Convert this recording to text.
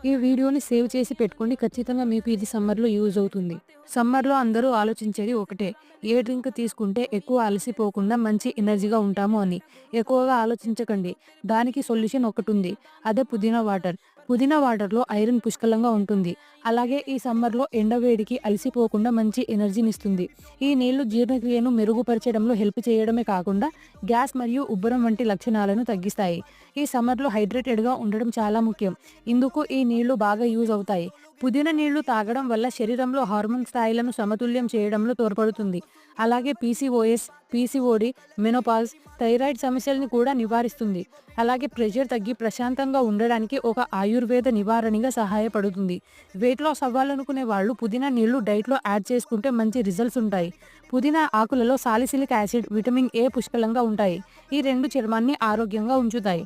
ఈ వీడియోని సేవ్ చేసి పెట్టుకోండి. ఖచ్చితంగా మీకు ఇది సమ్మర్‌లో యూజ్ అవుతుంది. సమ్మర్‌లో అందరూ ఆలోచించేది ఒకటే. ఏ డ్రింక్ తీసుకుంటే ఎక్కువ అలసిపోకుండా మంచి ఎనర్జీగా ఉంటాము అని. ఎక్కువగా ఆలోచించకండి. దానికి సొల్యూషన్ ఒకటుంది. అదే పుదీనా వాటర్. పుదీనా వాటర్‌లో ఐరన్ పుష్కలంగా ఉంటుంది. అలాగే ఈ సమ్మర్‌లో ఎండవేడికి అలసిపోకుండా మంచి ఎనర్జీనిస్తుంది. ఈ నీళ్లు జీర్ణక్రియను మెరుగుపరచడంలో హెల్ప్ చేయడమే కాకుండా గ్యాస్ మరియు ఉబ్బరం వంటి లక్షణాలను తగ్గిస్తాయి. ఈ సమ్మర్‌లో హైడ్రేటెడ్‌గా ఉండడం చాలా ముఖ్యం. ఇందుకు ఈ నీళ్లు బాగా యూజ్ అవుతాయి. పుదీనా నీళ్లు తాగడం వల్ల శరీరంలో హార్మోన్ స్థాయిలను సమతుల్యం చేయడంలో తోడ్పడుతుంది. అలాగే పీసీఓఎస్, పీసీఓడి, మెనోపాజ్, థైరాయిడ్ సమస్యల్ని కూడా నివారిస్తుంది. అలాగే ప్రెషర్ తగ్గి ప్రశాంతంగా ఉండడానికి ఒక ఆయుర్వేద నివారణగా సహాయపడుతుంది. వెయిట్ లాస్ అవ్వాలనుకునే వాళ్ళు పుదీనా నీళ్లు డైట్‌లో యాడ్ చేసుకుంటే మంచి రిజల్ట్స్ ఉంటాయి. పుదీనా ఆకులలో సాలిసిలిక్ యాసిడ్, విటమిన్ ఏ పుష్కలంగా ఉంటాయి. ఈ రెండు చర్మాన్ని ఆరోగ్యంగా ఉంచుతాయి.